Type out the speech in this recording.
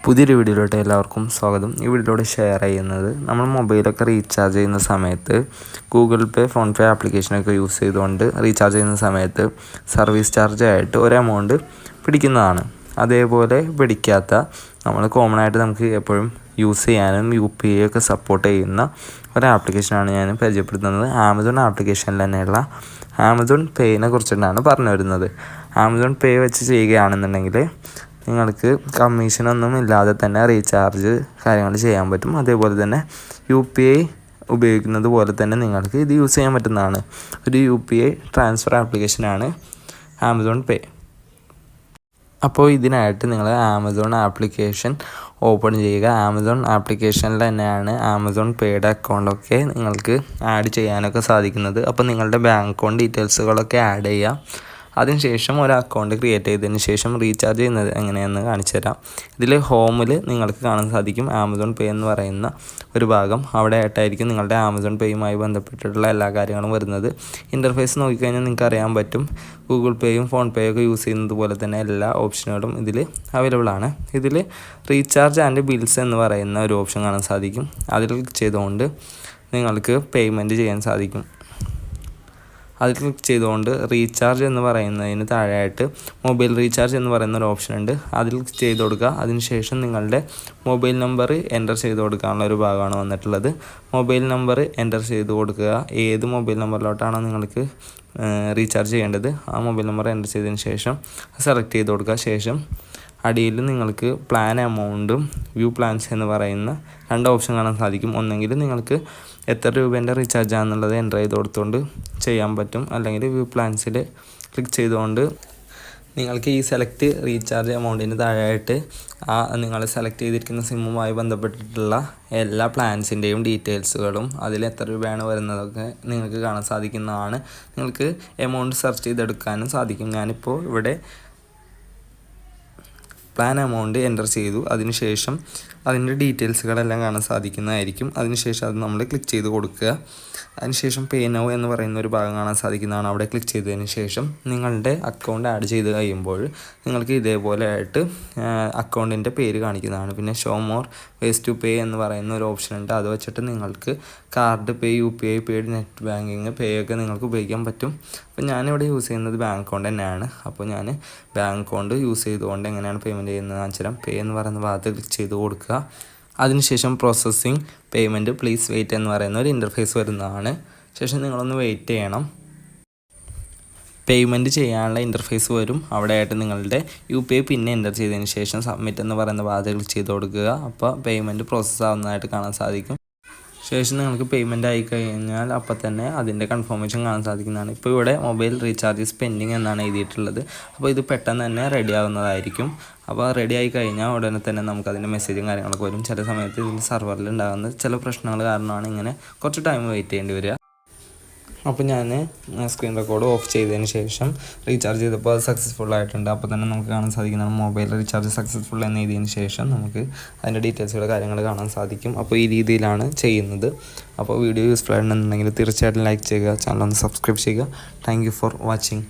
പുതിയൊരു വീഡിയോയിലോട്ട് എല്ലാവർക്കും സ്വാഗതം. ഈ വീഡിയോയിലൂടെ ഷെയർ ചെയ്യുന്നത് നമ്മൾ മൊബൈലൊക്കെ റീചാർജ് ചെയ്യുന്ന സമയത്ത് ഗൂഗിൾ പേ, ഫോൺ പേ ആപ്ലിക്കേഷനൊക്കെ യൂസ് ചെയ്തുകൊണ്ട് റീചാർജ് ചെയ്യുന്ന സമയത്ത് സർവീസ് ചാർജ് ആയിട്ട് ഒരു എമൗണ്ട് പിടിക്കുന്നതാണ്. അതേപോലെ പിടിക്കാത്ത നമ്മൾ കോമൺ ആയിട്ട് നമുക്ക് എപ്പോഴും യൂസ് ചെയ്യാനും UPI ഒക്കെ സപ്പോർട്ട് ചെയ്യുന്ന ഒരു ആപ്ലിക്കേഷനാണ് ഞാൻ പരിചയപ്പെടുത്തുന്നത്. ആമസോൺ ആപ്ലിക്കേഷനിൽ തന്നെയുള്ള ആമസോൺ പേയിനെ കുറിച്ചിട്ടാണ് പറഞ്ഞു വരുന്നത്. ആമസോൺ പേ വെച്ച് ചെയ്യുകയാണെന്നുണ്ടെങ്കിൽ നിങ്ങൾക്ക് കമ്മീഷനൊന്നും ഇല്ലാതെ തന്നെ റീചാർജ് കാര്യങ്ങൾ ചെയ്യാൻ പറ്റും. അതേപോലെ തന്നെ UPI ഉപയോഗിക്കുന്നത് പോലെ തന്നെ നിങ്ങൾക്ക് ഇത് യൂസ് ചെയ്യാൻ പറ്റുന്നതാണ്. ഒരു UPI ട്രാൻസ്ഫർ ആപ്ലിക്കേഷനാണ് ആമസോൺ പേ. അപ്പോൾ ഇതിനായിട്ട് നിങ്ങൾ ആമസോൺ ആപ്ലിക്കേഷൻ ഓപ്പൺ ചെയ്യുക. ആമസോൺ ആപ്ലിക്കേഷനിൽ തന്നെയാണ് ആമസോൺ പേയുടെ അക്കൗണ്ടൊക്കെ നിങ്ങൾക്ക് ആഡ് ചെയ്യാനൊക്കെ സാധിക്കുന്നത്. അപ്പോൾ നിങ്ങളുടെ ബാങ്ക് അക്കൗണ്ട് ഡീറ്റെയിൽസുകളൊക്കെ ആഡ് ചെയ്യുക. അതിനുശേഷം ഒരു അക്കൗണ്ട് ക്രിയേറ്റ് ചെയ്തതിന് ശേഷം റീചാർജ് ചെയ്യുന്നത് എങ്ങനെയെന്ന് കാണിച്ചു തരാം. ഇതിൽ ഹോമിൽ നിങ്ങൾക്ക് കാണാൻ സാധിക്കും ആമസോൺ പേ എന്ന് പറയുന്ന ഒരു ഭാഗം. അവിടെ ആയിട്ടായിരിക്കും നിങ്ങളുടെ ആമസോൺ പേയുമായി ബന്ധപ്പെട്ടിട്ടുള്ള എല്ലാ കാര്യങ്ങളും വരുന്നത്. ഇൻ്റർഫേസ് നോക്കിക്കഴിഞ്ഞാൽ നിങ്ങൾക്ക് അറിയാൻ പറ്റും. ഗൂഗിൾ പേയും ഫോൺ പേയും ഒക്കെ യൂസ് ചെയ്യുന്നത് പോലെ തന്നെ എല്ലാ ഓപ്ഷനുകളും ഇതിൽ അവൈലബിൾ ആണ്. ഇതിൽ റീചാർജ് ആൻഡ് ബിൽസ് എന്ന് പറയുന്ന ഒരു ഓപ്ഷൻ കാണാൻ സാധിക്കും. അതിൽ ക്ലിക്ക് ചെയ്തുകൊണ്ട് നിങ്ങൾക്ക് പേയ്മെൻറ്റ് ചെയ്യാൻ സാധിക്കും. അതിൽ ക്ലിക്ക് ചെയ്തുകൊണ്ട് റീചാർജ് എന്ന് പറയുന്നതിന് താഴെയായിട്ട് മൊബൈൽ റീചാർജ് എന്ന് പറയുന്ന ഒരു ഓപ്ഷൻ ഉണ്ട്. അതിൽ ക്ലിക്ക് ചെയ്ത് കൊടുക്കുക. അതിനുശേഷം നിങ്ങളുടെ മൊബൈൽ നമ്പർ എൻ്റർ ചെയ്ത് കൊടുക്കാനുള്ള ഒരു ഭാഗമാണ് വന്നിട്ടുള്ളത്. മൊബൈൽ നമ്പർ എൻ്റർ ചെയ്ത് കൊടുക്കുക. ഏത് മൊബൈൽ നമ്പറിലോട്ടാണോ നിങ്ങൾക്ക് റീചാർജ് ചെയ്യേണ്ടത് ആ മൊബൈൽ നമ്പർ എൻ്റർ ചെയ്തതിന് ശേഷം സെലക്ട് ചെയ്ത് കൊടുക്കുക. ശേഷം അടിയിൽ നിങ്ങൾക്ക് പ്ലാൻ എമൗണ്ടും വ്യൂ പ്ലാൻസ് എന്ന് പറയുന്ന രണ്ട് ഓപ്ഷൻ കാണാൻ സാധിക്കും. ഒന്നെങ്കിൽ നിങ്ങൾക്ക് എത്ര രൂപേൻ്റെ റീചാർജ് ആണെന്നുള്ളത് എൻ്റർ ചെയ്ത് കൊടുത്തുകൊണ്ട് ചെയ്യാൻ പറ്റും. അല്ലെങ്കിൽ വ്യൂ പ്ലാൻസിൽ ക്ലിക്ക് ചെയ്തുകൊണ്ട് നിങ്ങൾക്ക് ഈ സെലക്ട് റീചാർജ് എമൗണ്ടിന് താഴെയായിട്ട് നിങ്ങൾ സെലക്ട് ചെയ്തിരിക്കുന്ന സിമ്മുമായി ബന്ധപ്പെട്ടിട്ടുള്ള എല്ലാ പ്ലാൻസിൻ്റെയും ഡീറ്റെയിൽസുകളും അതിൽ എത്ര രൂപയാണ് വരുന്നതൊക്കെ നിങ്ങൾക്ക് കാണാൻ സാധിക്കുന്നതാണ്. നിങ്ങൾക്ക് എമൗണ്ട് സെർച്ച് ചെയ്തെടുക്കാനും സാധിക്കും. ഞാനിപ്പോൾ ഇവിടെ പ്ലാൻ എമൗണ്ട് എൻ്റർ ചെയ്തു. അതിനുശേഷം അതിൻ്റെ ഡീറ്റെയിൽസുകളെല്ലാം കാണാൻ സാധിക്കുന്നതായിരിക്കും. അതിനുശേഷം അത് നമ്മൾ ക്ലിക്ക് ചെയ്ത് കൊടുക്കുക. അതിനുശേഷം പേ നൗ എന്ന് പറയുന്ന ഒരു ഭാഗം കാണാൻ സാധിക്കുന്നതാണ്. അവിടെ ക്ലിക്ക് ചെയ്തതിന് ശേഷം നിങ്ങളുടെ അക്കൗണ്ട് ആഡ് ചെയ്ത് കഴിയുമ്പോൾ നിങ്ങൾക്ക് ഇതേപോലെ ആയിട്ട് അക്കൗണ്ടിൻ്റെ പേര് കാണിക്കുന്നതാണ്. പിന്നെ show more ways to pay എന്ന് പറയുന്ന ഒരു ഓപ്ഷൻ ഉണ്ട്. അത് വെച്ചിട്ട് നിങ്ങൾക്ക് card pay, UPI paid, net banking pay ഒക്കെ നിങ്ങൾക്ക് ഉപയോഗിക്കാൻ പറ്റും. അപ്പോൾ ഞാനിവിടെ യൂസ് ചെയ്യുന്നത് ബാങ്ക് അക്കൗണ്ട് തന്നെയാണ്. അപ്പോൾ ഞാൻ ബാങ്ക് അക്കൗണ്ട് യൂസ് ചെയ്തുകൊണ്ട് എങ്ങനെയാണ് പേയ്മെൻറ്റ് ചെയ്യുന്നത് കാണിച്ചു തരാം. പേ എന്ന് പറയുന്ന ഭാഗത്ത് ക്ലിക്ക് ചെയ്ത് കൊടുക്കുക. അതിനുശേഷം പ്രോസസ്സിങ് പേയ്മെൻറ്റ് പ്ലീസ് വെയിറ്റ് എന്ന് പറയുന്ന ഒരു ഇൻ്റർഫേസ് വരുന്നതാണ്. ശേഷം നിങ്ങളൊന്ന് വെയിറ്റ് ചെയ്യണം. പേയ്മെൻറ്റ് ചെയ്യാനുള്ള ഇൻ്റർഫേസ് വരും. അവിടെ ആയിട്ട് നിങ്ങളുടെ UPI പിന്നെ എൻ്റർ ചെയ്തതിന് ശേഷം സബ്മിറ്റ് എന്ന് പറയുന്ന ഭാഗത്ത് ക്ലിക്ക് ചെയ്ത് കൊടുക്കുക. അപ്പോൾ പേയ്മെൻറ്റ് പ്രോസസ്സ് ആവുന്നതായിട്ട് കാണാൻ സാധിക്കും. ശേഷം നിങ്ങൾക്ക് പേയ്മെൻറ്റ് ആയി കഴിഞ്ഞാൽ അപ്പോൾ തന്നെ അതിൻ്റെ കൺഫർമേഷൻ കാണാൻ സാധിക്കുന്നതാണ്. ഇപ്പോൾ ഇവിടെ മൊബൈൽ റീചാർജ് പെൻഡിങ് എന്നാണ് എഴുതിയിട്ടുള്ളത്. അപ്പോൾ ഇത് പെട്ടെന്ന് തന്നെ റെഡി ആവുന്നതായിരിക്കും. അപ്പോൾ റെഡി ആയി കഴിഞ്ഞാൽ ഉടനെ തന്നെ നമുക്കതിൻ്റെ മെസ്സേജും കാര്യങ്ങളൊക്കെ വരും. ചില സമയത്ത് ഇതിൽ സർവറിൽ ഉണ്ടാകുന്ന ചില പ്രശ്നങ്ങൾ കാരണമാണ് ഇങ്ങനെ കുറച്ച് ടൈം വെയിറ്റ് ചെയ്യേണ്ടി വരിക. അപ്പോൾ ഞാൻ സ്ക്രീൻ റെക്കോർഡ് ഓഫ് ചെയ്തതിന് ശേഷം റീചാർജ് ചെയ്തപ്പോൾ അത് സക്സസ്ഫുൾ ആയിട്ടുണ്ട്. അപ്പോൾ തന്നെ നമുക്ക് കാണാൻ സാധിക്കുന്നതാണ് മൊബൈൽ റീചാർജ് സക്സസ്ഫുൾ എന്ന് എഴുതിയതിന് ശേഷം നമുക്ക് അതിൻ്റെ ഡീറ്റെയിൽസുകളുടെ കാര്യങ്ങൾ കാണാൻ സാധിക്കും. അപ്പോൾ ഈ രീതിയിലാണ് ചെയ്യുന്നത്. അപ്പോൾ വീഡിയോ യൂസ്ഫുൾ ആയിട്ടുണ്ടെന്നുണ്ടെങ്കിൽ തീർച്ചയായിട്ടും ലൈക്ക് ചെയ്യുക, ചാനൽ ഒന്ന് സബ്സ്ക്രൈബ് ചെയ്യുക. Thank you for watching.